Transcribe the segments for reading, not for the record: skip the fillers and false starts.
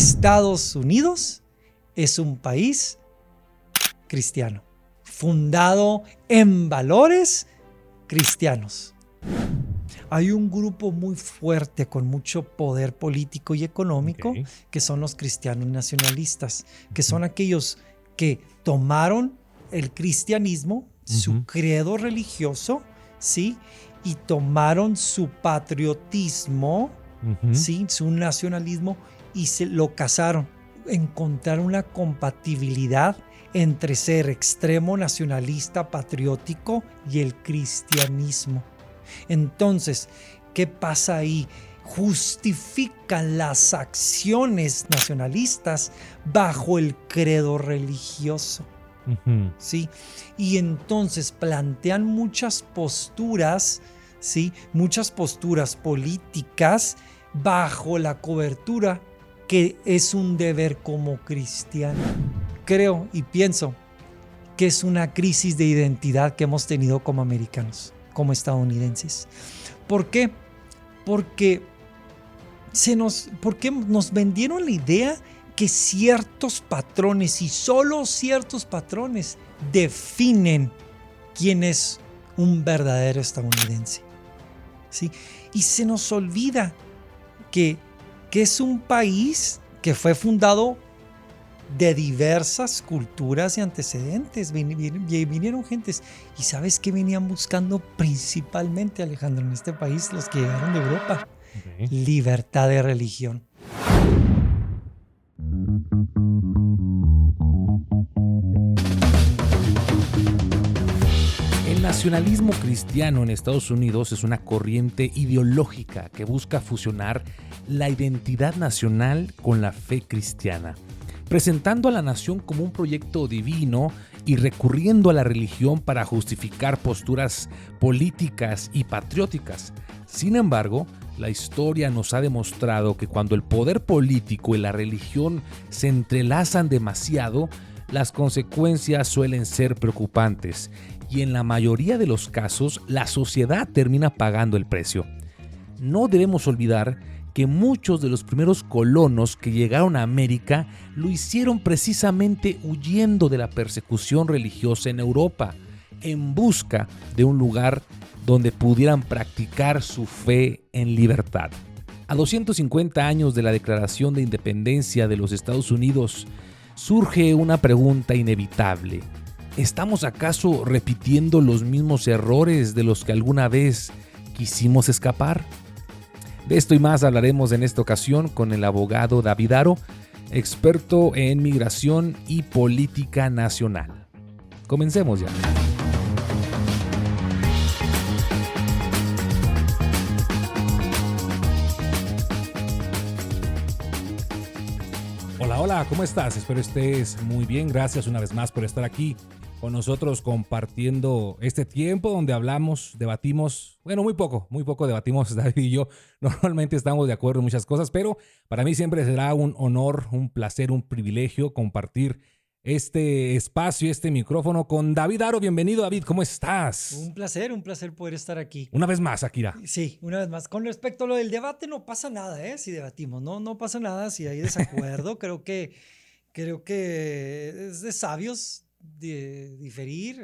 Estados Unidos es un país cristiano, fundado en valores cristianos. Hay un grupo muy fuerte con mucho poder político y económico, que son los cristianos nacionalistas, que son aquellos que tomaron el cristianismo, su credo religioso, ¿sí? Y tomaron su patriotismo, ¿sí? Su nacionalismo, y lo casaron. Encontrar una compatibilidad entre ser extremo nacionalista patriótico y el cristianismo. Entonces, ¿qué pasa ahí? Justifican las acciones nacionalistas bajo el credo religioso. ¿Sí? Y entonces plantean muchas posturas, ¿sí? Muchas posturas políticas bajo la cobertura que es un deber como cristiano. Creo y pienso que es una crisis de identidad que hemos tenido como americanos, como estadounidenses. ¿Por qué? Porque nos vendieron la idea que ciertos patrones y solo ciertos patrones definen quién es un verdadero estadounidense, ¿sí? Y se nos olvida que es un país que fue fundado de diversas culturas y antecedentes. Vinieron gentes. ¿Y sabes qué venían buscando principalmente, Alejandro, en este país, los que llegaron de Europa? Libertad de religión. El nacionalismo cristiano en Estados Unidos es una corriente ideológica que busca fusionar la identidad nacional con la fe cristiana, presentando a la nación como un proyecto divino y recurriendo a la religión para justificar posturas políticas y patrióticas. Sin embargo, la historia nos ha demostrado que cuando el poder político y la religión se entrelazan demasiado, las consecuencias suelen ser preocupantes y en la mayoría de los casos la sociedad termina pagando el precio. No debemos olvidar que muchos de los primeros colonos que llegaron a América lo hicieron precisamente huyendo de la persecución religiosa en Europa, en busca de un lugar donde pudieran practicar su fe en libertad. A 250 años de la Declaración de Independencia de los Estados Unidos, surge una pregunta inevitable. ¿Estamos acaso repitiendo los mismos errores de los que alguna vez quisimos escapar? De esto y más hablaremos en esta ocasión con el abogado David Haro, experto en migración y política nacional. Comencemos ya. Hola, ¿cómo estás? Espero estés muy bien. Gracias una vez más por estar aquí con nosotros compartiendo este tiempo donde hablamos, debatimos, bueno, muy poco debatimos David y yo. Normalmente estamos de acuerdo en muchas cosas, pero para mí siempre será un honor, un placer, un privilegio compartir este espacio, este micrófono con David Haro. Bienvenido, David, ¿cómo estás? Un placer poder estar aquí. Una vez más, Akira. Sí, una vez más. Con respecto a lo del debate, no pasa nada, si debatimos, no pasa nada si hay desacuerdo. Creo que es de sabios de diferir,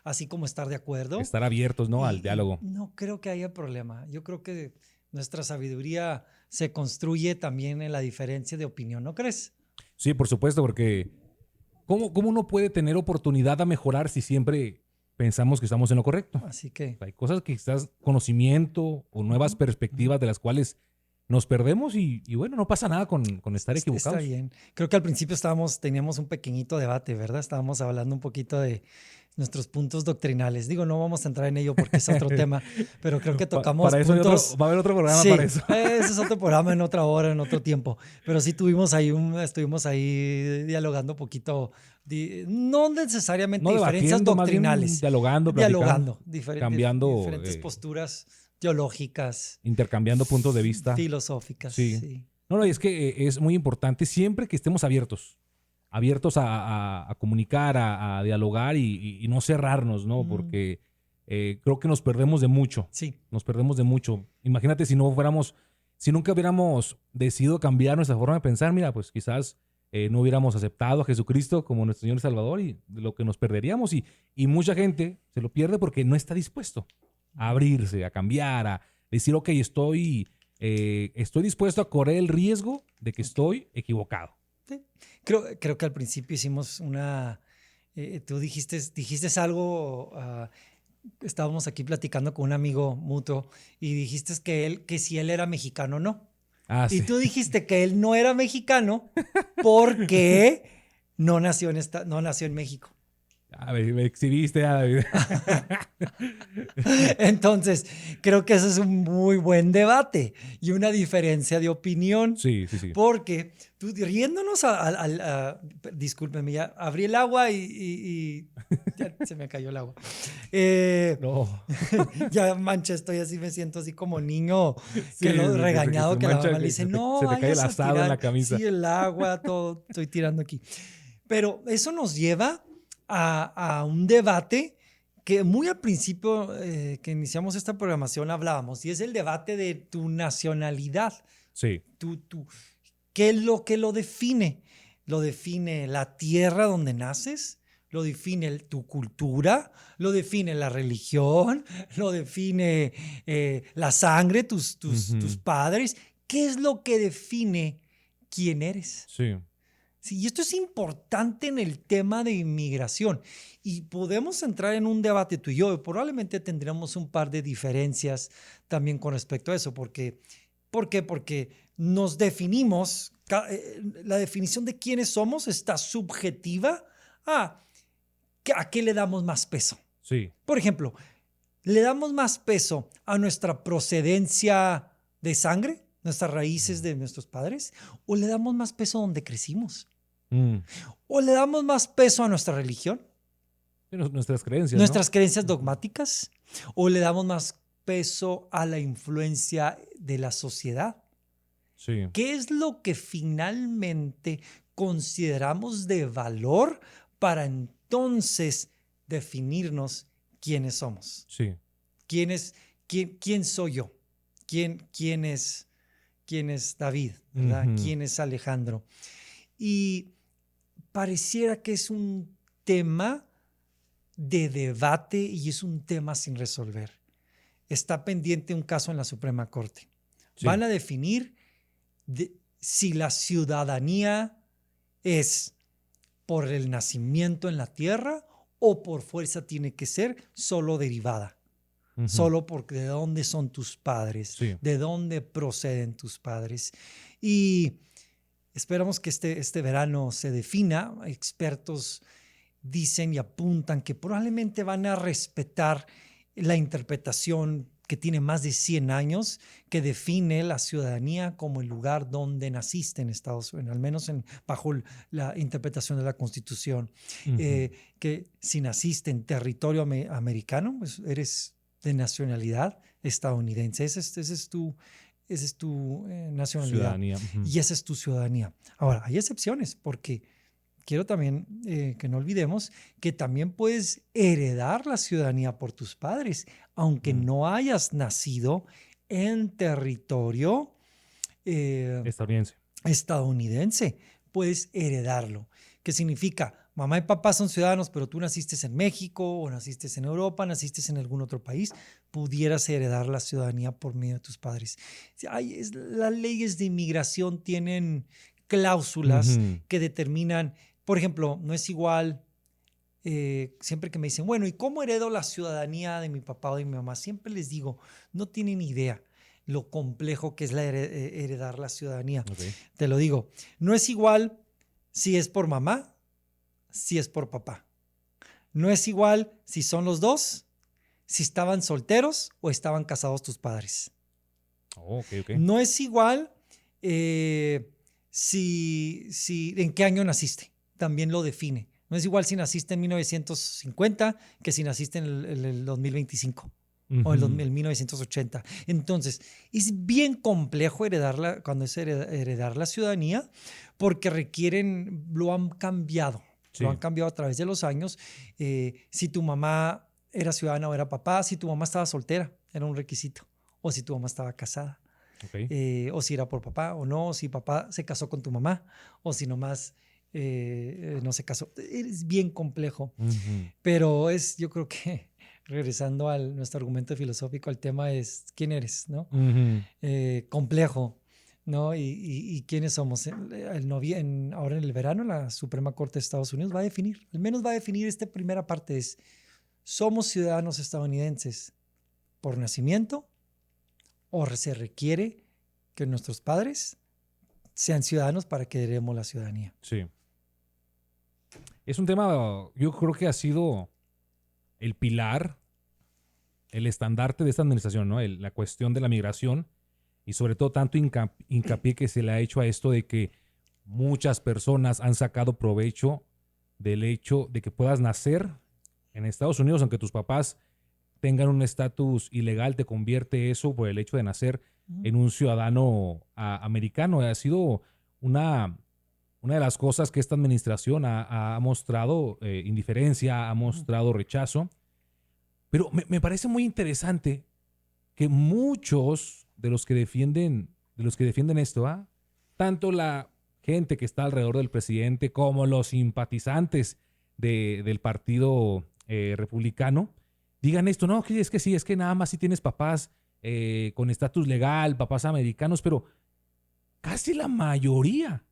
así como estar de acuerdo. Estar abiertos, ¿no? Al diálogo. No creo que haya problema. Yo creo que nuestra sabiduría se construye también en la diferencia de opinión, ¿no crees? Sí, por supuesto, porque ¿cómo uno puede tener oportunidad a mejorar si siempre pensamos que estamos en lo correcto? Así que hay cosas que quizás conocimiento o nuevas perspectivas de las cuales nos perdemos y bueno, no pasa nada con estar equivocados. Está bien. Creo que al principio teníamos un pequeñito debate, ¿verdad? Estábamos hablando un poquito de nuestros puntos doctrinales. Digo, no vamos a entrar en ello porque es otro tema, pero creo que tocamos para eso puntos. Va a haber otro programa sí, para eso. Ese es otro programa en otra hora, en otro tiempo. Pero sí estuvimos ahí dialogando un poquito, no necesariamente no diferencias doctrinales. Dialogando, cambiando diferentes posturas teológicas. Intercambiando puntos de vista. Filosóficas, sí. sí. No, es que es muy importante siempre que estemos abiertos a comunicar, a dialogar y no cerrarnos, ¿no? Porque creo que nos perdemos de mucho. Sí. Nos perdemos de mucho. Imagínate si no fuéramos Si nunca hubiéramos decidido cambiar nuestra forma de pensar, mira, pues quizás no hubiéramos aceptado a Jesucristo como nuestro Señor y Salvador y de lo que nos perderíamos. Y mucha gente se lo pierde porque no está dispuesto a abrirse, a cambiar, a decir, ok, estoy dispuesto a correr el riesgo de que estoy equivocado. Sí. Creo que al principio hicimos tú dijiste algo, estábamos aquí platicando con un amigo mutuo y dijiste que si él era mexicano o no. Ah, Y sí. tú dijiste que él no era mexicano porque no nació en México. Ah, me exhibiste, David. Entonces, creo que ese es un muy buen debate y una diferencia de opinión. Sí. Porque tú riéndonos discúlpeme, ya abrí el agua y ya se me cayó el agua. No. Ya mancha, estoy así, me siento así como niño Sí, regañado que la mamá le dice, no, se te cae el vayas a asado en tirar. la camisa. Sí, el agua, todo estoy tirando aquí. Pero eso nos lleva a un debate que muy al principio que iniciamos esta programación hablábamos, y es el debate de tu nacionalidad. Sí. ¿Qué es lo que lo define? ¿Lo define la tierra donde naces? ¿Lo define tu cultura? ¿Lo define la religión? ¿Lo define la sangre, tus padres? ¿Qué es lo que define quién eres? Sí. Sí, y esto es importante en el tema de inmigración. Y podemos entrar en un debate tú y yo. Probablemente tendremos un par de diferencias también con respecto a eso. ¿Por qué? Porque nos definimos, la definición de quiénes somos está subjetiva a qué le damos más peso. Sí. Por ejemplo, ¿le damos más peso a nuestra procedencia de sangre, nuestras raíces de nuestros padres? ¿O le damos más peso a donde crecimos? ¿O le damos más peso a nuestra religión? Nuestras creencias, ¿Nuestras creencias dogmáticas? ¿O le damos más peso a la influencia de la sociedad? Sí. ¿Qué es lo que finalmente consideramos de valor para entonces definirnos quiénes somos? Sí. ¿Quién soy yo? ¿Quién es David? ¿Verdad? ¿Quién es Alejandro? Y pareciera que es un tema de debate y es un tema sin resolver. Está pendiente un caso en la Suprema Corte. Sí. Van a definir si la ciudadanía es por el nacimiento en la tierra o por fuerza tiene que ser solo derivada. Solo porque de dónde son tus padres, Sí. de dónde proceden tus padres. Y esperamos que este verano se defina. Expertos dicen y apuntan que probablemente van a respetar la interpretación que tiene más de 100 años, que define la ciudadanía como el lugar donde naciste en Estados Unidos, al menos bajo la interpretación de la Constitución. Que si naciste en territorio americano, pues eres de nacionalidad estadounidense. Esa es tu nacionalidad. Ciudadanía. Y esa es tu ciudadanía. Ahora, hay excepciones porque quiero también que no olvidemos que también puedes heredar la ciudadanía por tus padres, aunque no hayas nacido en territorio estadounidense. Puedes heredarlo. ¿Qué significa? Mamá y papá son ciudadanos, pero tú naciste en México o naciste en Europa, naciste en algún otro país, pudieras heredar la ciudadanía por medio de tus padres. Las leyes de inmigración tienen cláusulas que determinan, por ejemplo, no es igual, siempre que me dicen, bueno, ¿y cómo heredo la ciudadanía de mi papá o de mi mamá? Siempre les digo, no tienen idea lo complejo que es heredar la ciudadanía. Okay. Te lo digo, no es igual si es por mamá, si es por papá. No es igual si son los dos, si estaban solteros o estaban casados tus padres. Okay. No es igual si en qué año naciste, también lo define. No es igual si naciste en 1950 que si naciste en el 2025 o en el 1980. Entonces, es bien complejo cuando es heredar la ciudadanía porque lo han cambiado. Sí. Lo han cambiado a través de los años. Si tu mamá era ciudadana o era papá, si tu mamá estaba soltera, era un requisito. O si tu mamá estaba casada. Ok. o si era por papá o no, o si papá se casó con tu mamá, o si nomás no se casó. Es bien complejo, Ujú. pero yo creo que regresando a nuestro argumento filosófico, el tema es quién eres, ¿no? Ujú. Complejo, ¿no? Y quiénes somos. Ahora en el verano, la Suprema Corte de Estados Unidos va a definir, al menos va a definir esta primera parte, ¿somos ciudadanos estadounidenses por nacimiento o se requiere que nuestros padres sean ciudadanos para que heredemos la ciudadanía? Sí. Es un tema, yo creo que ha sido el pilar, el estandarte de esta administración, ¿no? La cuestión de la migración y sobre todo tanto hincapié que se le ha hecho a esto de que muchas personas han sacado provecho del hecho de que puedas nacer en Estados Unidos, aunque tus papás tengan un estatus ilegal, te convierte eso por el hecho de nacer en un ciudadano americano. Ha sido una de las cosas que esta administración ha mostrado indiferencia, ha mostrado rechazo. Pero me parece muy interesante que muchos de los que defienden esto, tanto la gente que está alrededor del presidente como los simpatizantes del partido republicano, digan esto, no, es que sí, es que nada más si tienes papás con estatus legal, papás americanos, pero casi la mayoría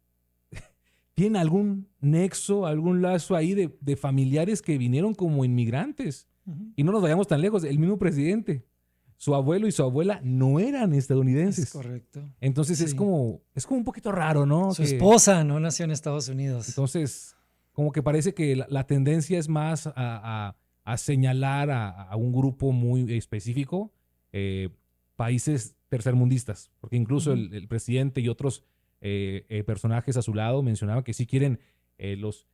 tienen algún nexo, algún lazo ahí de familiares que vinieron como inmigrantes. Uh-huh. Y no nos vayamos tan lejos, el mismo presidente, su abuelo y su abuela no eran estadounidenses. Es correcto. Entonces Sí. es como un poquito raro, ¿no? Su esposa no nació en Estados Unidos. Entonces, como que parece que la tendencia es más a señalar a un grupo muy específico, países tercermundistas, porque incluso Uh-huh. el presidente y otros personajes a su lado mencionaban que sí quieren los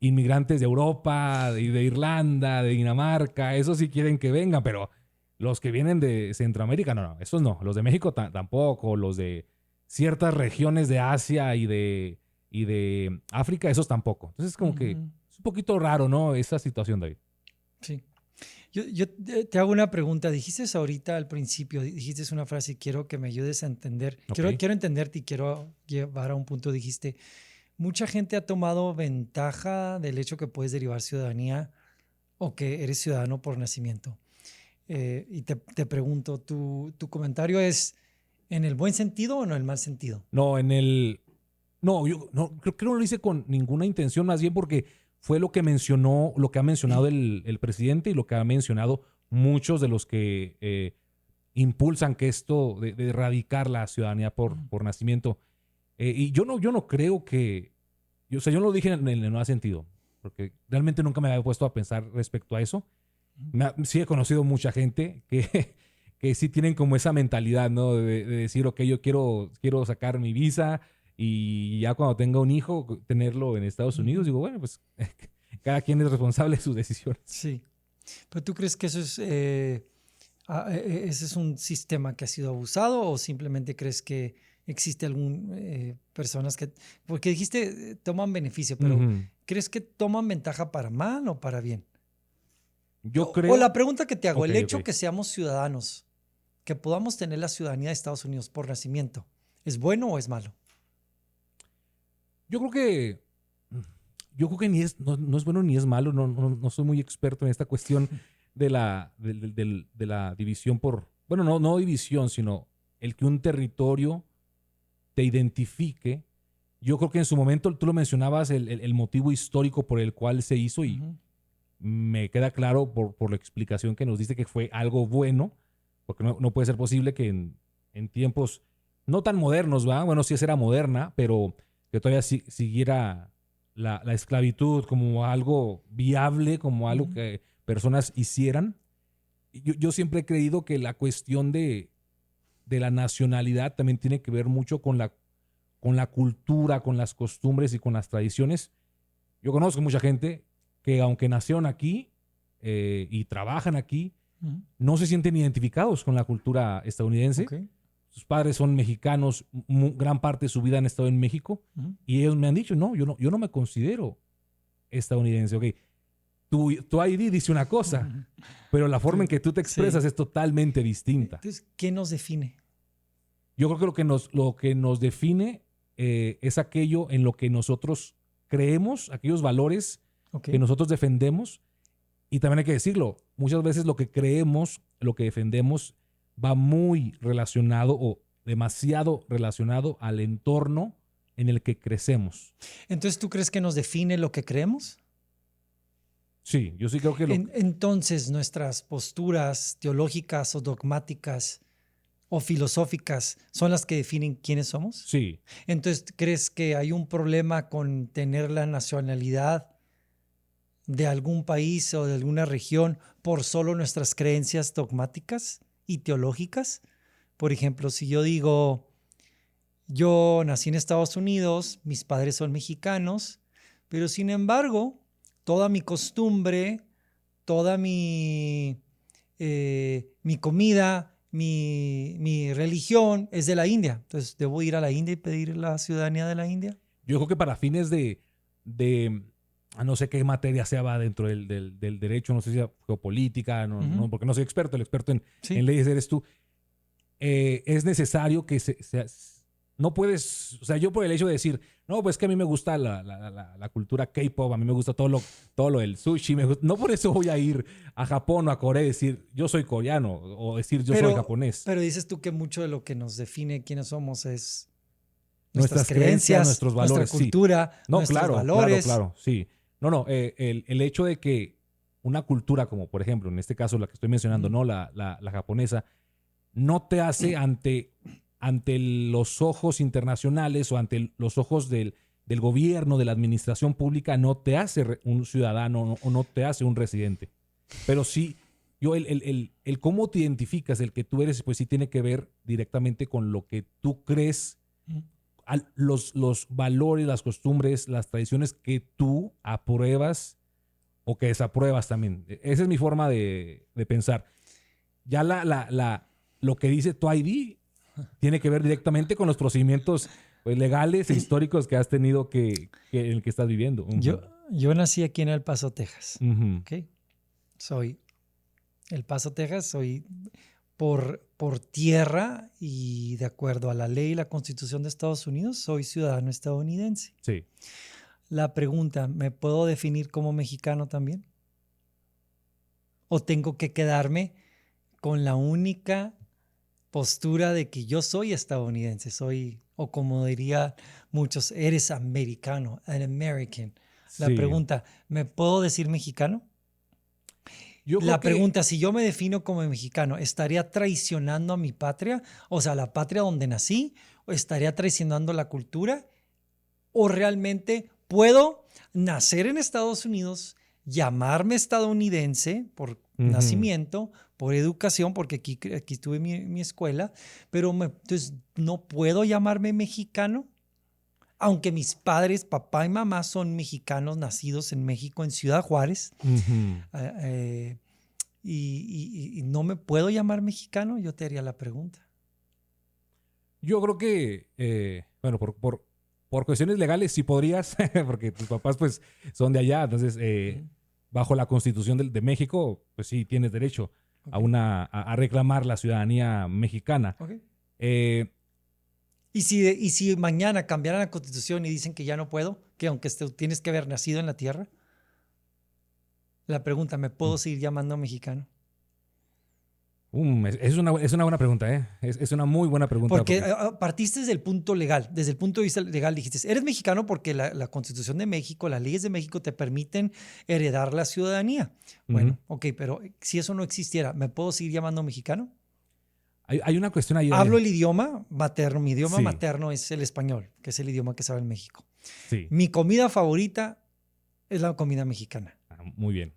inmigrantes de Europa, de Irlanda, de Dinamarca, esos sí quieren que vengan, pero los que vienen de Centroamérica, no, esos no. Los de México tampoco, los de ciertas regiones de Asia y de África, esos tampoco. Entonces, como que es un poquito raro, ¿no? Esa situación, David. Sí. Yo te hago una pregunta. Dijiste ahorita al principio, dijiste una frase y quiero que me ayudes a entender. Okay. Quiero entenderte y quiero llevar a un punto. Dijiste, mucha gente ha tomado ventaja del hecho que puedes derivar ciudadanía o que eres ciudadano por nacimiento. Y te pregunto, ¿tu comentario es en el buen sentido o en el mal sentido? No, yo creo que no lo hice con ninguna intención, más bien porque fue lo que ha mencionado el presidente y lo que ha mencionado muchos de los que impulsan que esto de erradicar la ciudadanía por nacimiento. Y yo no creo que, yo no lo dije en el no sentido, porque realmente nunca me había puesto a pensar respecto a eso. Sí he conocido mucha gente que sí tienen como esa mentalidad, ¿no? De decir, ok, yo quiero sacar mi visa y ya cuando tenga un hijo, tenerlo en Estados Unidos. Digo, bueno, pues cada quien es responsable de sus decisiones. Sí. ¿Pero tú crees que eso ese es un sistema que ha sido abusado o simplemente crees que existe personas que... Porque dijiste toman beneficio, pero ¿crees que toman ventaja para mal o para bien? Yo creo... O la pregunta que te hago, Okay, el hecho que seamos ciudadanos, que podamos tener la ciudadanía de Estados Unidos por nacimiento, ¿es bueno o es malo? Yo creo que no es bueno ni es malo. No soy muy experto en esta cuestión de la división por... Bueno, no división, sino el que un territorio te identifique. Yo creo que en su momento, tú lo mencionabas, el motivo histórico por el cual se hizo y me queda claro por la explicación que nos diste que fue algo bueno, porque no puede ser posible que en tiempos no tan modernos, ¿va? Bueno, sí era moderna, pero que todavía siguiera la esclavitud como algo viable, como algo que personas hicieran. Yo siempre he creído que la cuestión de la nacionalidad también tiene que ver mucho con la cultura, con las costumbres y con las tradiciones. Yo conozco mucha gente que aunque nacieron aquí y trabajan aquí, no se sienten identificados con la cultura estadounidense. Okay. Sus padres son mexicanos, gran parte de su vida han estado en México y ellos me han dicho, no, yo no me considero estadounidense. Okay. Tu ID dice una cosa, pero la forma en que tú te expresas es totalmente distinta. Entonces, ¿qué nos define? Yo creo que lo que nos define es aquello en lo que nosotros creemos, aquellos valores que nosotros defendemos. Y también hay que decirlo, muchas veces lo que creemos, lo que defendemos, va muy relacionado o demasiado relacionado al entorno en el que crecemos. Entonces, ¿tú crees que nos define lo que creemos? Sí, yo sí creo que Entonces, nuestras posturas teológicas o dogmáticas o filosóficas son las que definen quiénes somos. Sí. Entonces, ¿crees que hay un problema con tener la nacionalidad de algún país o de alguna región por solo nuestras creencias dogmáticas y teológicas? Por ejemplo, si yo digo, yo nací en Estados Unidos, mis padres son mexicanos, pero sin embargo, toda mi costumbre, toda mi comida, mi religión es de la India. Entonces, ¿debo ir a la India y pedir la ciudadanía de la India? Yo creo que para fines de no sé qué materia sea va dentro del derecho, no sé si sea geopolítica, no, porque no soy experto, el experto en leyes eres tú. Es necesario que no puedes, o sea, yo por el hecho de decir, no, pues que a mí me gusta la cultura K-pop, a mí me gusta todo lo del sushi, no por eso voy a ir a Japón o a Corea y decir, yo soy coreano, o decir, yo soy japonés. Pero dices tú que mucho de lo que nos define quiénes somos es nuestras creencias, nuestros valores, nuestra cultura, sí. No, nuestros claro, valores. Claro, sí. No, el hecho de que una cultura como, por ejemplo, en este caso la que estoy mencionando, ¿no? La japonesa, no te hace ante los ojos internacionales o ante los ojos del gobierno, de la administración pública, no te hace un ciudadano o no te hace un residente. Pero sí, el cómo te identificas, el que tú eres, pues sí tiene que ver directamente con lo que tú crees, los valores, las costumbres, las tradiciones que tú apruebas o que desapruebas también. Esa es mi forma de pensar. Ya lo que dice tu ID tiene que ver directamente con los procedimientos legales e históricos que has tenido en el que estás viviendo. Yo nací aquí en El Paso, Texas. Uh-huh. Soy El Paso, Texas, soy por tierra y de acuerdo a la ley y la Constitución de Estados Unidos, soy ciudadano estadounidense. Sí. La pregunta, ¿me puedo definir como mexicano también? ¿O tengo que quedarme con la única postura de que yo soy estadounidense? O como diría muchos, eres americano, an American. La pregunta, ¿me puedo decir mexicano? La pregunta, si yo me defino como mexicano, ¿estaría traicionando a mi patria? O sea, la patria donde nací, ¿o estaría traicionando la cultura? ¿O realmente puedo nacer en Estados Unidos, llamarme estadounidense por nacimiento, por educación, porque aquí tuve mi escuela, pero entonces no puedo llamarme mexicano? Aunque mis padres, papá y mamá, son mexicanos nacidos en México, en Ciudad Juárez, y no me puedo llamar mexicano, yo te haría la pregunta. Yo creo que, bueno, por cuestiones legales sí podrías, porque tus papás pues son de allá, entonces bajo la Constitución de México, pues sí tienes derecho a reclamar la ciudadanía mexicana. ¿Y si mañana cambiaran la Constitución y dicen que ya no puedo, que aunque tienes que haber nacido en la tierra? La pregunta, ¿me puedo seguir llamando mexicano? Es una buena pregunta, ¿eh? Es una muy buena pregunta. Porque partiste desde el punto legal. Desde el punto de vista legal dijiste, eres mexicano porque la Constitución de México, las leyes de México te permiten heredar la ciudadanía. Bueno, pero si eso no existiera, ¿me puedo seguir llamando mexicano? Hay una cuestión ahí. Hablo el idioma materno. Mi idioma materno es el español, que es el idioma que se habla en México. Sí. Mi comida favorita es la comida mexicana. Muy bien.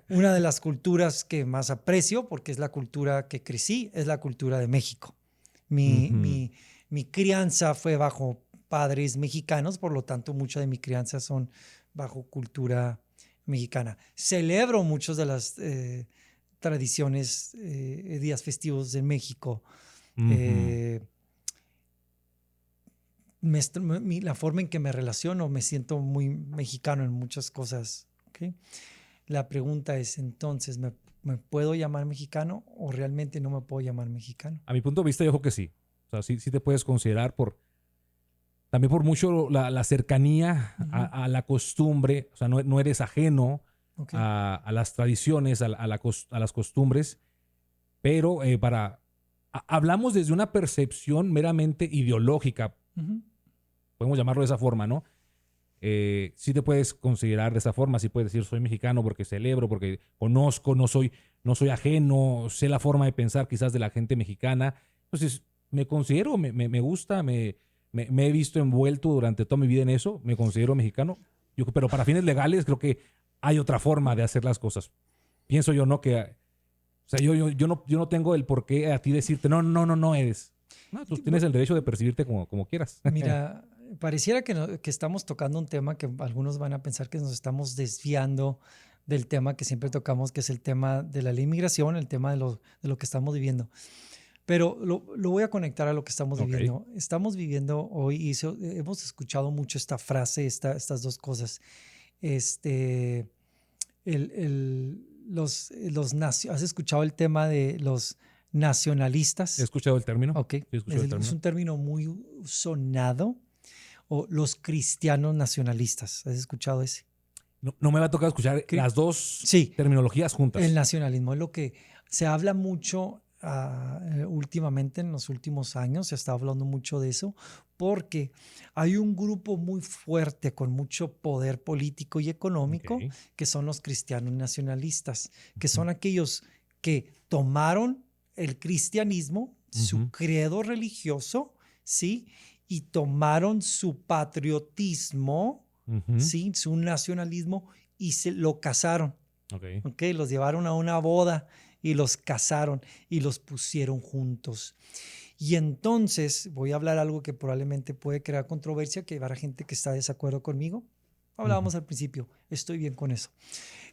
Una de las culturas que más aprecio, porque es la cultura que crecí, es la cultura de México. Mi crianza fue bajo padres mexicanos, por lo tanto, mucha de mi crianza son bajo cultura mexicana. Celebro muchas de las tradiciones, días festivos de México. La forma en que me relaciono, me siento muy mexicano en muchas cosas. ¿Okay? La pregunta es entonces, ¿me puedo llamar mexicano o realmente no me puedo llamar mexicano? A mi punto de vista, yo creo que sí. O sea, sí te puedes considerar también por mucho la cercanía a la costumbre. O sea, no eres ajeno Okay. a las tradiciones, a las costumbres, pero hablamos desde una percepción meramente ideológica, Uh-huh. podemos llamarlo de esa forma, ¿no? Sí te puedes considerar de esa forma, sí puedes decir soy mexicano porque celebro, porque conozco, no soy ajeno, sé la forma de pensar quizás de la gente mexicana. Entonces me considero, me gusta, me he visto envuelto durante toda mi vida en eso, me considero mexicano, pero para fines legales creo que hay otra forma de hacer las cosas. Pienso yo, ¿no? O sea, yo no tengo el por qué a ti decirte, no eres. No, tú tienes el derecho de percibirte como quieras. Mira, pareciera que estamos tocando un tema que algunos van a pensar que nos estamos desviando del tema que siempre tocamos, que es el tema de la ley de inmigración, el tema de lo que estamos viviendo. Pero lo voy a conectar a lo que estamos Ok. viviendo. Estamos viviendo hoy y hemos escuchado mucho esta frase, estas dos cosas. Este, ¿Has escuchado el tema de los ¿He nacionalistas? escuchado el término? Ok, Sí, he escuchado el es término. un término muy sonado. O los cristianos nacionalistas. ¿Has escuchado ese? No me va a tocar escuchar Cri- las dos Sí, terminologías el juntas. nacionalismo es lo que se habla mucho últimamente, en los últimos años, se está hablando mucho de eso, porque hay un grupo muy fuerte con mucho poder político y económico, Ok. que son los cristianos nacionalistas, que Ujú. son aquellos que tomaron el cristianismo, su Ujú. credo religioso, ¿sí? Y tomaron su patriotismo, Ujú. ¿sí? Su nacionalismo y se lo casaron. Ok. ¿Ok? Los llevaron a una boda y los casaron y los pusieron juntos. Y entonces voy a hablar algo que probablemente puede crear controversia, que habrá gente que está de desacuerdo conmigo. Ujú. Hablábamos al principio, estoy bien con eso.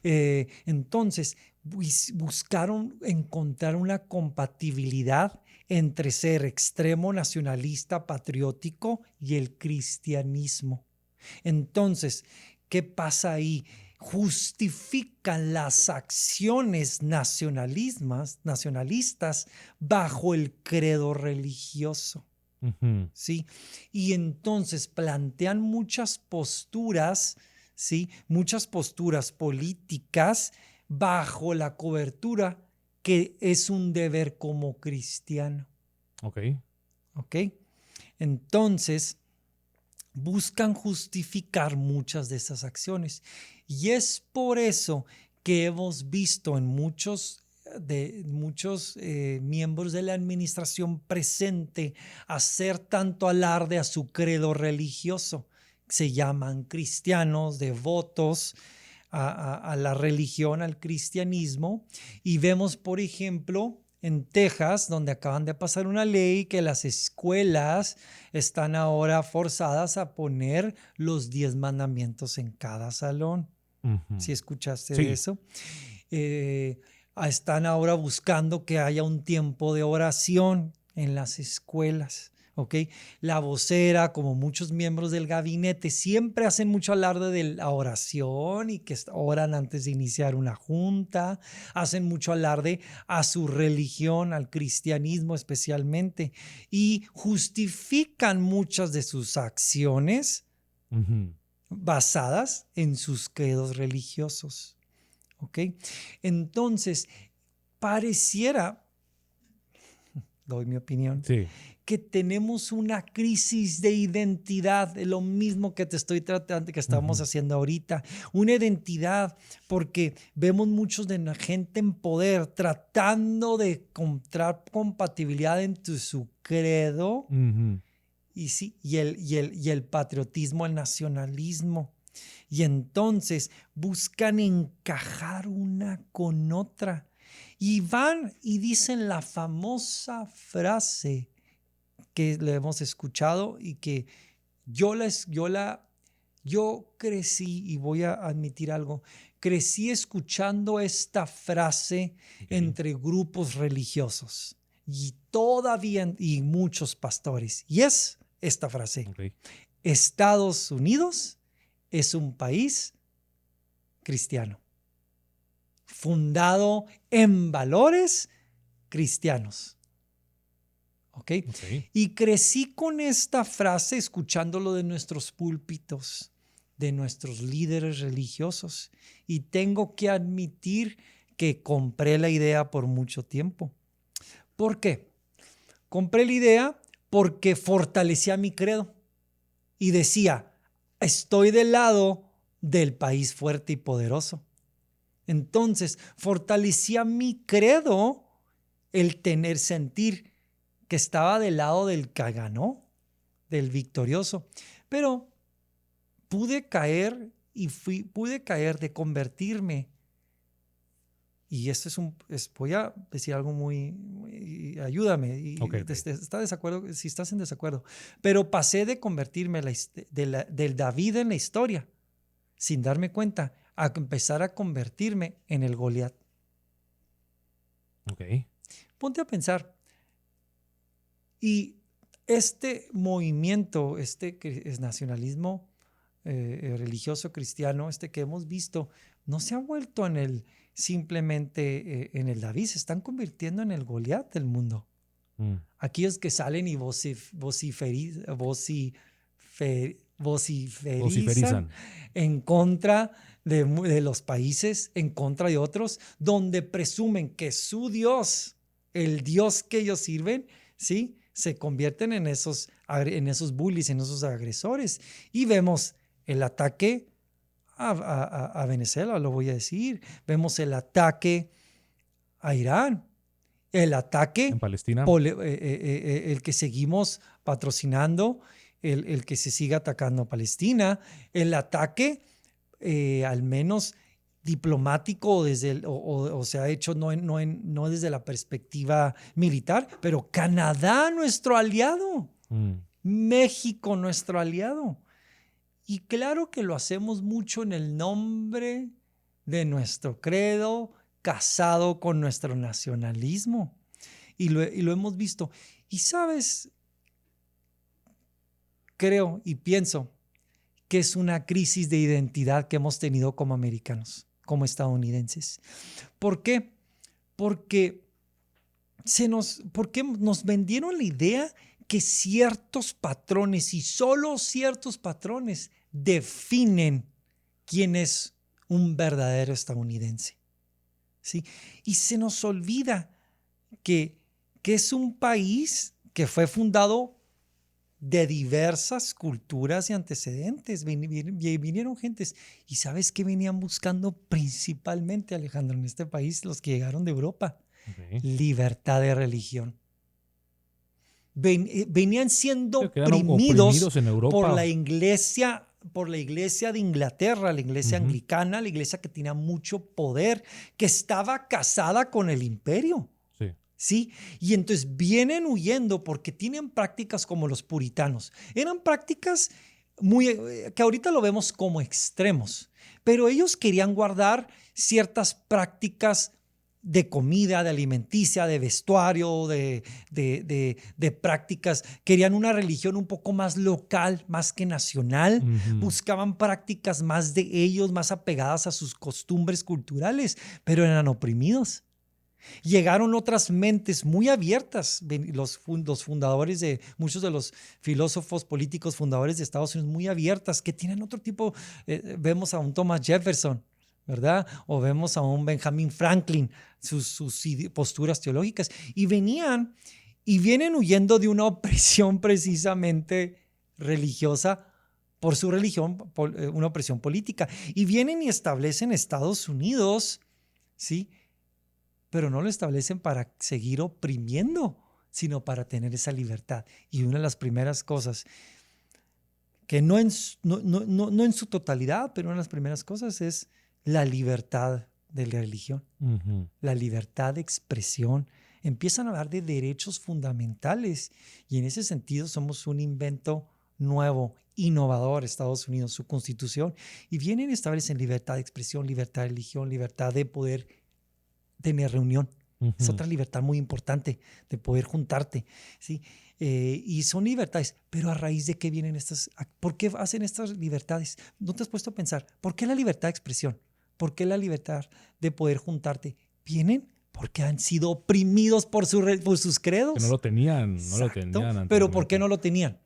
Entonces, buscaron encontrar una compatibilidad entre ser extremo nacionalista patriótico y el cristianismo. Entonces, ¿qué pasa ahí? Justifican las acciones nacionalistas bajo el credo religioso. Ujú. ¿Sí? Y entonces plantean muchas posturas, ¿sí? Muchas posturas políticas bajo la cobertura que es un deber como cristiano. Ok. ¿Ok? Entonces, buscan justificar muchas de esas acciones. Y es por eso que hemos visto en muchos miembros de la administración presente hacer tanto alarde a su credo religioso. Se llaman cristianos, devotos a la religión, al cristianismo. Y vemos, por ejemplo, en Texas, donde acaban de pasar una ley que las escuelas están ahora forzadas a poner los 10 mandamientos en cada salón. Ujú. Si escuchaste de Sí. eso. Están ahora buscando que haya un tiempo de oración en las escuelas. ¿Ok? La vocera, como muchos miembros del gabinete, siempre hacen mucho alarde de la oración y que oran antes de iniciar una junta, hacen mucho alarde a su religión, al cristianismo especialmente, y justifican muchas de sus acciones Ujú. basadas en sus credos religiosos. ¿Ok? Entonces, pareciera, doy mi opinión, Sí. que tenemos una crisis de identidad, de lo mismo que te estoy tratando, que estamos Ujú. haciendo ahorita, una identidad, porque vemos muchos de la gente en poder tratando de encontrar compatibilidad entre su credo Ujú. y, sí, y el patriotismo, el nacionalismo. Y entonces buscan encajar una con otra. Y van y dicen la famosa frase que le hemos escuchado y que yo crecí, y voy a admitir algo, crecí escuchando esta frase Ok. entre grupos religiosos y todavía y muchos pastores. Y es esta frase: Ok. Estados Unidos es un país cristiano, fundado en valores cristianos. ¿ok? Sí. Y crecí con esta frase escuchándolo de nuestros púlpitos, de nuestros líderes religiosos. Y tengo que admitir que compré la idea por mucho tiempo. ¿Por qué? Compré la idea porque fortalecía mi credo y decía, estoy del lado del país fuerte y poderoso. Entonces, fortalecía mi credo el sentir que estaba del lado del que ganó, del victorioso. Pero pude caer de convertirme. Y esto voy a decir algo ayúdame. Okay. Está desacuerdo, si estás en desacuerdo. Pero pasé de convertirme del David en la historia, sin darme cuenta, a empezar a convertirme en el Goliat. Okay. Ponte a pensar. Y este movimiento, es nacionalismo religioso cristiano, que hemos visto, no se ha vuelto simplemente en el David, se están convirtiendo en el Goliat del mundo. Aquellos que salen y vociferizan en contra de los países, en contra de otros, donde presumen que su Dios, el Dios que ellos sirven, ¿sí?, se convierten en esos bullies, en esos agresores. Y vemos el ataque a Venezuela, lo voy a decir. Vemos el ataque a Irán, el ataque en Palestina, el que seguimos patrocinando, el que se siga atacando a Palestina, el ataque al menos diplomático o se ha hecho no desde la perspectiva militar, pero Canadá, nuestro aliado, México, nuestro aliado. Y claro que lo hacemos mucho en el nombre de nuestro credo, casado con nuestro nacionalismo. Y lo hemos visto. Y sabes, creo y pienso que es una crisis de identidad que hemos tenido como americanos, como estadounidenses. ¿Por qué? Porque nos vendieron la idea que ciertos patrones y solo ciertos patrones definen quién es un verdadero estadounidense, ¿sí? Y se nos olvida que es un país que fue fundado de diversas culturas y antecedentes. Vinieron gentes. ¿Y sabes qué venían buscando principalmente, Alejandro, en este país, los que llegaron de Europa? Okay. Libertad de religión. Venían siendo oprimidos en Europa por la iglesia de Inglaterra, la iglesia anglicana, la iglesia que tenía mucho poder, que estaba casada con el imperio. ¿Sí? Y entonces vienen huyendo porque tienen prácticas como los puritanos. Eran prácticas que ahorita lo vemos como extremos, pero ellos querían guardar ciertas prácticas de comida, de alimenticia, de vestuario, de prácticas. Querían una religión un poco más local, más que nacional. Buscaban prácticas más de ellos, más apegadas a sus costumbres culturales, pero eran oprimidos. Llegaron otras mentes muy abiertas, los fundadores muchos de los filósofos políticos fundadores de Estados Unidos muy abiertas, que tienen otro tipo, vemos a un Thomas Jefferson, ¿verdad? O vemos a un Benjamin Franklin, sus posturas teológicas, y vienen huyendo de una opresión precisamente religiosa por su religión, por una opresión política, y vienen y establecen Estados Unidos, ¿sí?, pero no lo establecen para seguir oprimiendo, sino para tener esa libertad. Y una de las primeras cosas, que no en su totalidad, pero una de las primeras cosas es la libertad de la religión, la libertad de expresión. Empiezan a hablar de derechos fundamentales y en ese sentido somos un invento nuevo, innovador, Estados Unidos, su constitución, y vienen y establecen libertad de expresión, libertad de religión, libertad de poder tener reunión. Es otra libertad muy importante, de poder juntarte, ¿sí? Y son libertades, pero ¿a raíz de qué vienen estas? ¿Por qué hacen estas libertades? ¿No te has puesto a pensar? ¿Por qué la libertad de expresión? ¿Por qué la libertad de poder juntarte? Vienen Porque han sido oprimidos por sus credos. Que no lo tenían, Exacto. Pero ¿por qué no lo tenían?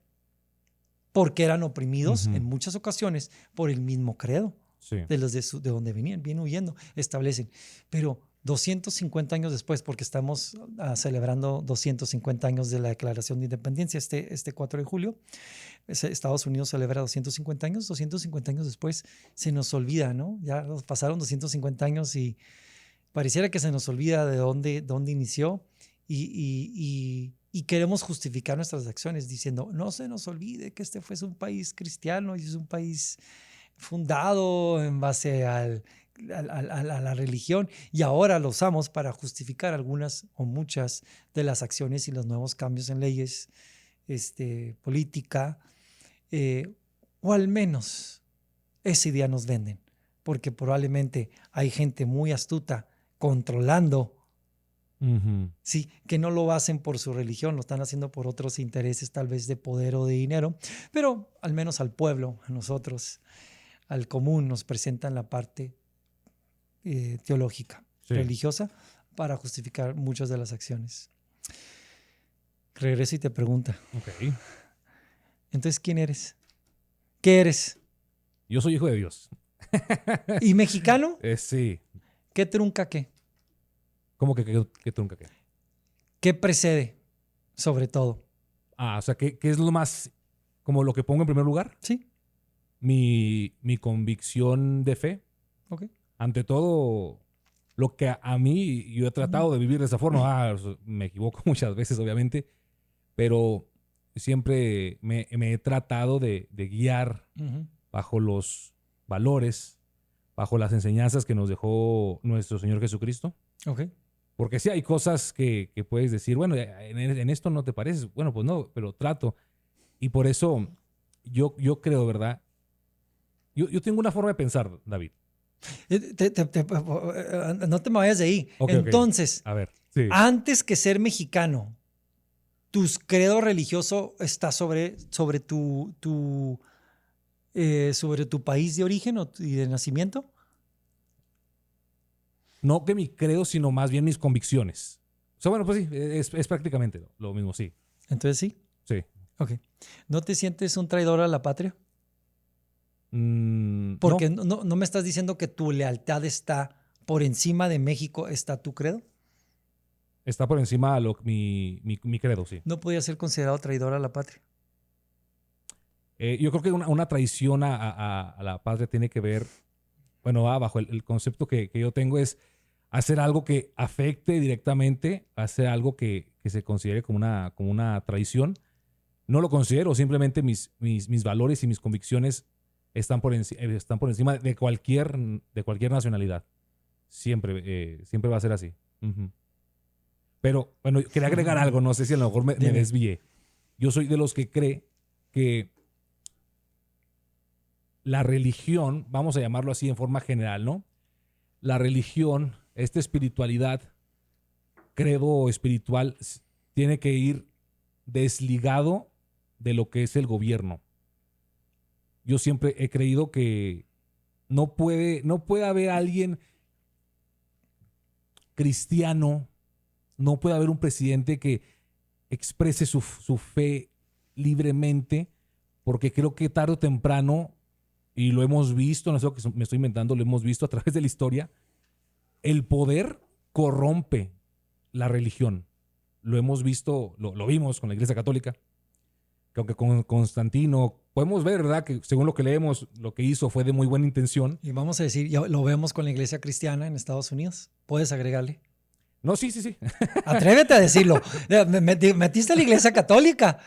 Porque eran oprimidos en muchas ocasiones por el mismo credo. Sí. De donde venían, vienen huyendo, establecen. Pero 250 años después, porque estamos celebrando 250 años de la Declaración de Independencia, este 4 de julio, Estados Unidos celebra 250 años después se nos olvida, ¿no? Ya pasaron 250 años y pareciera que se nos olvida de dónde inició y queremos justificar nuestras acciones diciendo, no se nos olvide que este fue un país cristiano y es un país fundado en base a la religión y ahora lo usamos para justificar algunas o muchas de las acciones y los nuevos cambios en leyes, política, o al menos esa idea nos venden, porque probablemente hay gente muy astuta controlando, sí, que no lo hacen por su religión, lo están haciendo por otros intereses, tal vez de poder o de dinero, pero al menos al pueblo, a nosotros, al común, nos presentan la parte teológica, religiosa, para justificar muchas de las acciones. Regreso y te pregunta. Ok. Entonces, ¿quién eres? ¿Qué eres? Yo soy hijo de Dios. ¿Y mexicano? Sí. ¿Qué trunca qué? ¿Cómo que qué trunca qué? ¿Qué precede, sobre todo? O sea, ¿qué es lo más, como lo que pongo en primer lugar? Sí. Mi convicción de fe. Ok. Ante todo, lo que a mí, yo he tratado de vivir de esa forma. Me equivoco muchas veces, obviamente, pero siempre me he tratado de guiar bajo los valores, bajo las enseñanzas que nos dejó nuestro Señor Jesucristo. Ok. Porque sí hay cosas que puedes decir, bueno, en esto no te pareces. Bueno, pues no, pero trato. Y por eso yo creo, ¿verdad? Yo tengo una forma de pensar, David. No te me vayas de ahí. Okay, entonces, a ver, sí. Antes que ser mexicano, ¿tu credo religioso está sobre tu país de origen y de nacimiento? No que mi credo, sino más bien mis convicciones. O sea, bueno, pues sí, es prácticamente lo mismo, sí. Entonces sí. Sí. Ok. ¿No te sientes un traidor a la patria? Porque no me estás diciendo que tu lealtad está por encima de México, ¿está tu credo? Está por encima mi credo, sí. ¿No podía ser considerado traidor a la patria? Yo creo que una traición a la patria tiene que ver, bueno, bajo el concepto que yo tengo es hacer algo que afecte directamente, hacer algo que se considere como una traición. No lo considero, simplemente mis valores y mis convicciones están por encima de cualquier nacionalidad. Siempre va a ser así. Pero, bueno, quería agregar algo, no sé si a lo mejor me desvié. Yo soy de los que cree que la religión, vamos a llamarlo así en forma general, ¿no? La religión, esta espiritualidad, credo espiritual, tiene que ir desligado de lo que es el gobierno. Yo siempre he creído que no puede haber alguien cristiano, no puede haber un presidente que exprese su fe libremente, porque creo que tarde o temprano, y lo hemos visto, no es lo que me estoy inventando, lo hemos visto a través de la historia, el poder corrompe la religión. Lo hemos visto, lo vimos con la Iglesia Católica, que aunque con Constantino podemos ver, ¿verdad?, que según lo que leemos, lo que hizo fue de muy buena intención. Y vamos a decir, ya lo vemos con la Iglesia Cristiana en Estados Unidos. ¿Puedes agregarle? No, sí. Atrévete a decirlo. Metiste a la Iglesia Católica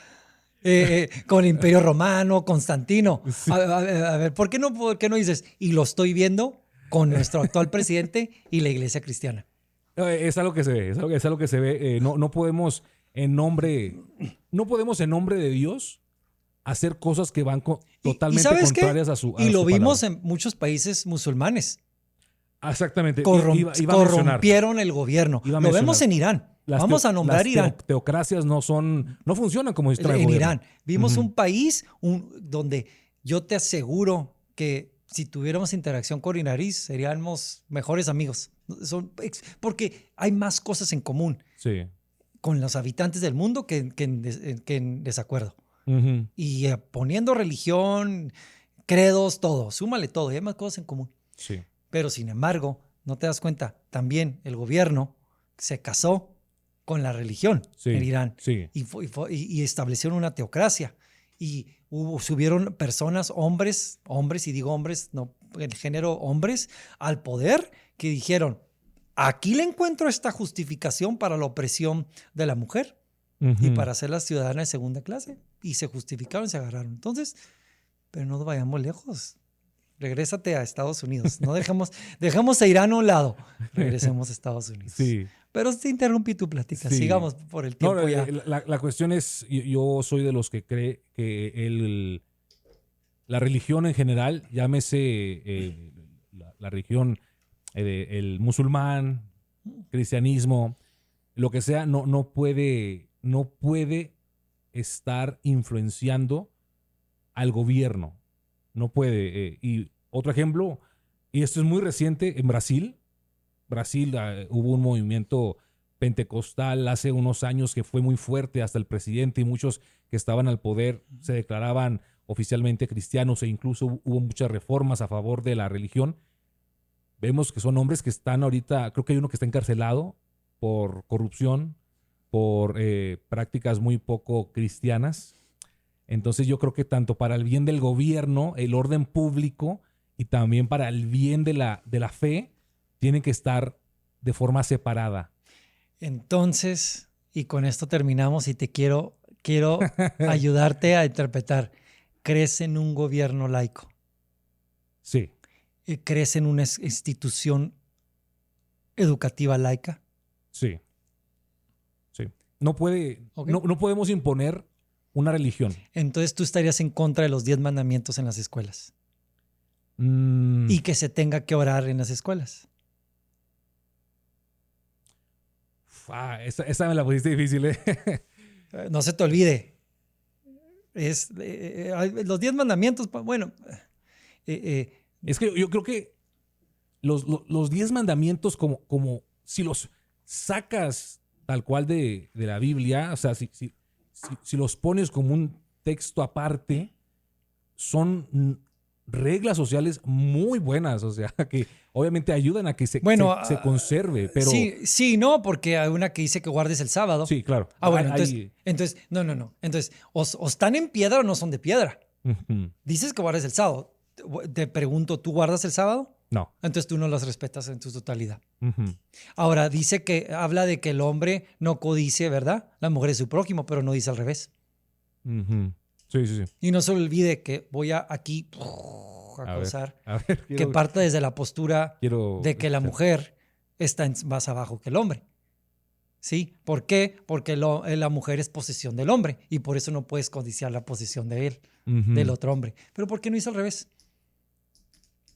con el Imperio Romano, Constantino. Sí. A ver, ¿por qué no dices? Y lo estoy viendo con nuestro actual presidente y la Iglesia Cristiana. Es algo que se ve, es algo que se ve. No podemos en nombre de Dios hacer cosas que van totalmente contrarias a su palabra. Y lo vimos en muchos países musulmanes. Exactamente. Corrompieron el gobierno. Lo vemos en Irán. Vamos a nombrar Irán. Las teocracias no funcionan como sistema de gobierno. En Irán vimos un país donde yo te aseguro que si tuviéramos interacción con Inari, seríamos mejores amigos. Porque hay más cosas en común Sí. con los habitantes del mundo que en desacuerdo. Ujú. Y poniendo religión, credos, todo, súmale todo, y hay más cosas en común. Sí. Pero sin embargo, no te das cuenta, también el gobierno se casó con la religión Sí. en Irán Sí. y establecieron una teocracia. Y subieron personas, hombres, y digo hombres, no el género hombres, al poder, que dijeron, aquí le encuentro esta justificación para la opresión de la mujer y Ujú. para hacerla ciudadana de segunda clase. Y se justificaron, se agarraron. Entonces, pero no vayamos lejos. Regrésate a Estados Unidos. No dejamos a Irán a un lado. Regresemos a Estados Unidos. Sí. Pero te interrumpí tu plática. Sí. Sigamos por el No, tiempo ya. la cuestión es, yo soy de los que cree que la religión en general, llámese la religión, el musulmán, cristianismo, lo que sea, no puede estar influenciando al gobierno. No puede. Y otro ejemplo, y esto es muy reciente, en Brasil. Hubo un movimiento pentecostal hace unos años que fue muy fuerte, hasta el presidente y muchos que estaban al poder se declaraban oficialmente cristianos e incluso hubo muchas reformas a favor de la religión. Vemos que son hombres que están ahorita, creo que hay uno que está encarcelado por corrupción, por prácticas muy poco cristianas. Entonces yo creo que tanto para el bien del gobierno, el orden público y también para el bien de la fe, tienen que estar de forma separada. Entonces, y con esto terminamos y te quiero ayudarte a interpretar. ¿Crees en un gobierno laico? Sí. ¿Crees en una institución educativa laica? Sí. Sí. No podemos imponer una religión. Entonces tú estarías en contra de los 10 mandamientos en las escuelas. Y que se tenga que orar en las escuelas. Esa me la pusiste difícil, ¿eh? No se te olvide. Los 10 mandamientos, bueno. Es que yo creo que los 10 mandamientos, como si los sacas tal cual de la Biblia, o sea, si los pones como un texto aparte, son reglas sociales muy buenas, o sea, que obviamente ayudan a que se conserve, pero... Sí, no, porque hay una que dice que guardes el sábado. Sí, claro. Bueno, entonces, no. Entonces, o están en piedra o no son de piedra. Uh-huh. Dices que guardes el sábado. Te pregunto, ¿tú guardas el sábado? No. Entonces tú no las respetas en su totalidad. Uh-huh. Ahora, habla de que el hombre no codicie, ¿verdad? La mujer es su prójimo, pero no dice al revés. Uh-huh. Sí. Y no se olvide que voy a aquí a causar que parte desde la postura de que la mujer está más abajo que el hombre. ¿Sí? ¿Por qué? Porque la mujer es posesión del hombre y por eso no puedes codiciar la posesión de él, uh-huh, del otro hombre. ¿Pero por qué no hizo al revés?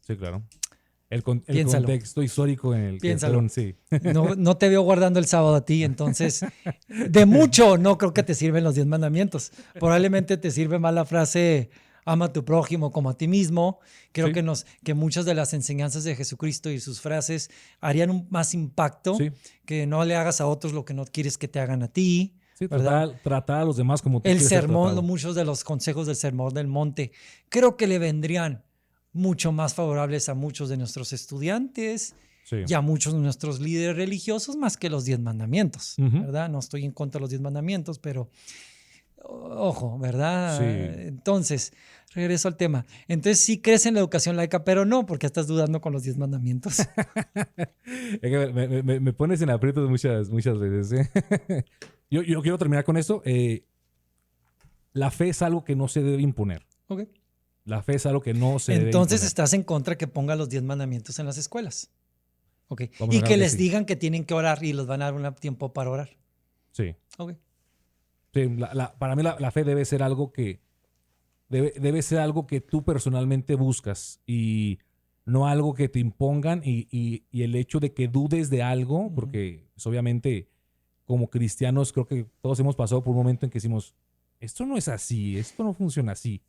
Sí, claro. El contexto histórico en el que fueron, sí. No te veo guardando el sábado a ti, entonces de mucho no creo que te sirven los 10 mandamientos. Probablemente te sirve más la frase ama a tu prójimo como a ti mismo. Creo que muchas de las enseñanzas de Jesucristo y sus frases harían más impacto, que no le hagas a otros lo que no quieres que te hagan a ti. Sí, tratar a los demás como tú el sermón, muchos de los consejos del Sermón del Monte, creo que le vendrían mucho más favorables a muchos de nuestros estudiantes y a muchos de nuestros líderes religiosos más que los 10 mandamientos, uh-huh, ¿verdad? No estoy en contra de los 10 mandamientos, pero ojo, ¿verdad? Sí. Entonces, regreso al tema. Entonces, sí crees en la educación laica, pero no, porque estás dudando con los 10 mandamientos. me pones en aprietos muchas veces, ¿eh? Yo quiero terminar con esto. La fe es algo que no se debe imponer. Ok. La fe es algo que no se debe Entonces imponer. Estás en contra que ponga los 10 mandamientos en las escuelas. Ok. Y que les digan que tienen que orar y les van a dar un tiempo para orar. Sí. Ok. Sí, para mí la fe debe ser algo que debe ser algo que tú personalmente buscas y no algo que te impongan y el hecho de que dudes de algo, porque pues, obviamente como cristianos creo que todos hemos pasado por un momento en que decimos, esto no es así, esto no funciona así.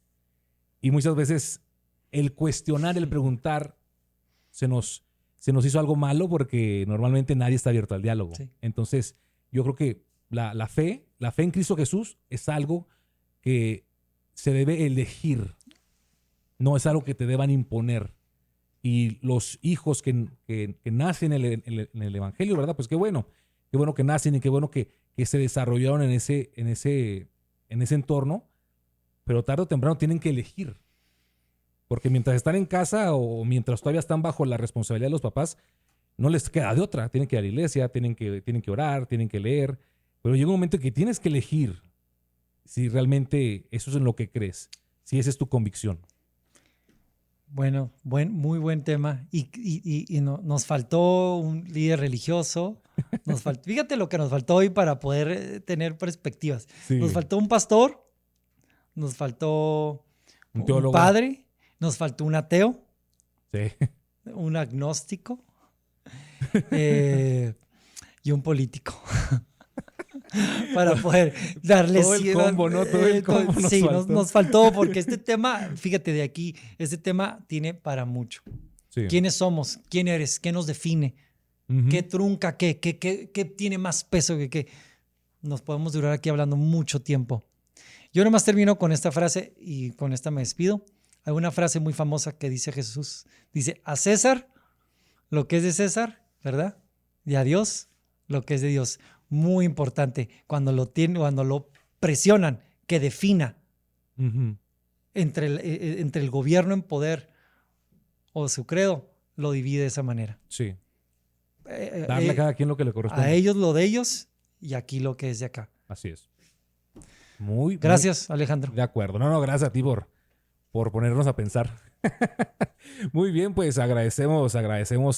Y muchas veces el cuestionar, el preguntar, se nos hizo algo malo porque normalmente nadie está abierto al diálogo. Sí. Entonces, yo creo que la fe en Cristo Jesús es algo que se debe elegir, no es algo que te deban imponer. Y los hijos que nacen en el Evangelio, ¿verdad? Pues qué bueno que nacen y qué bueno que se desarrollaron en ese entorno, pero tarde o temprano tienen que elegir. Porque mientras están en casa o mientras todavía están bajo la responsabilidad de los papás, no les queda de otra. Tienen que ir a la iglesia, tienen que orar, tienen que leer. Pero llega un momento en que tienes que elegir si realmente eso es en lo que crees, si esa es tu convicción. Bueno, muy buen tema. Y nos faltó un líder religioso. Fíjate lo que nos faltó hoy para poder tener perspectivas. Sí. Nos faltó un pastor, nos faltó un teólogo, un padre, nos faltó un ateo, sí, un agnóstico y un político. Para poder darle todo el combo, ¿no? Todo el combo nos faltó porque este tema, fíjate de aquí, este tema tiene para mucho. Sí. ¿Quiénes somos? ¿Quién eres? ¿Qué nos define? Uh-huh. ¿Qué trunca? ¿Qué tiene más peso que qué? Nos podemos durar aquí hablando mucho tiempo. Yo nomás termino con esta frase y con esta me despido. Hay una frase muy famosa que dice Jesús. Dice, a César lo que es de César, ¿verdad? Y a Dios lo que es de Dios. Muy importante cuando lo presionan, que defina uh-huh. entre el gobierno en poder o su credo, lo divide de esa manera. Sí. Darle a cada quien lo que le corresponde. A ellos lo de ellos y aquí lo que es de acá. Así es. Gracias, Alejandro. De acuerdo. No, gracias a ti por ponernos a pensar. Muy bien, pues agradecemos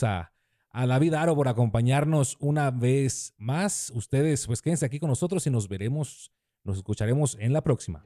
a David Aro por acompañarnos una vez más. Ustedes pues quédense aquí con nosotros y nos escucharemos en la próxima.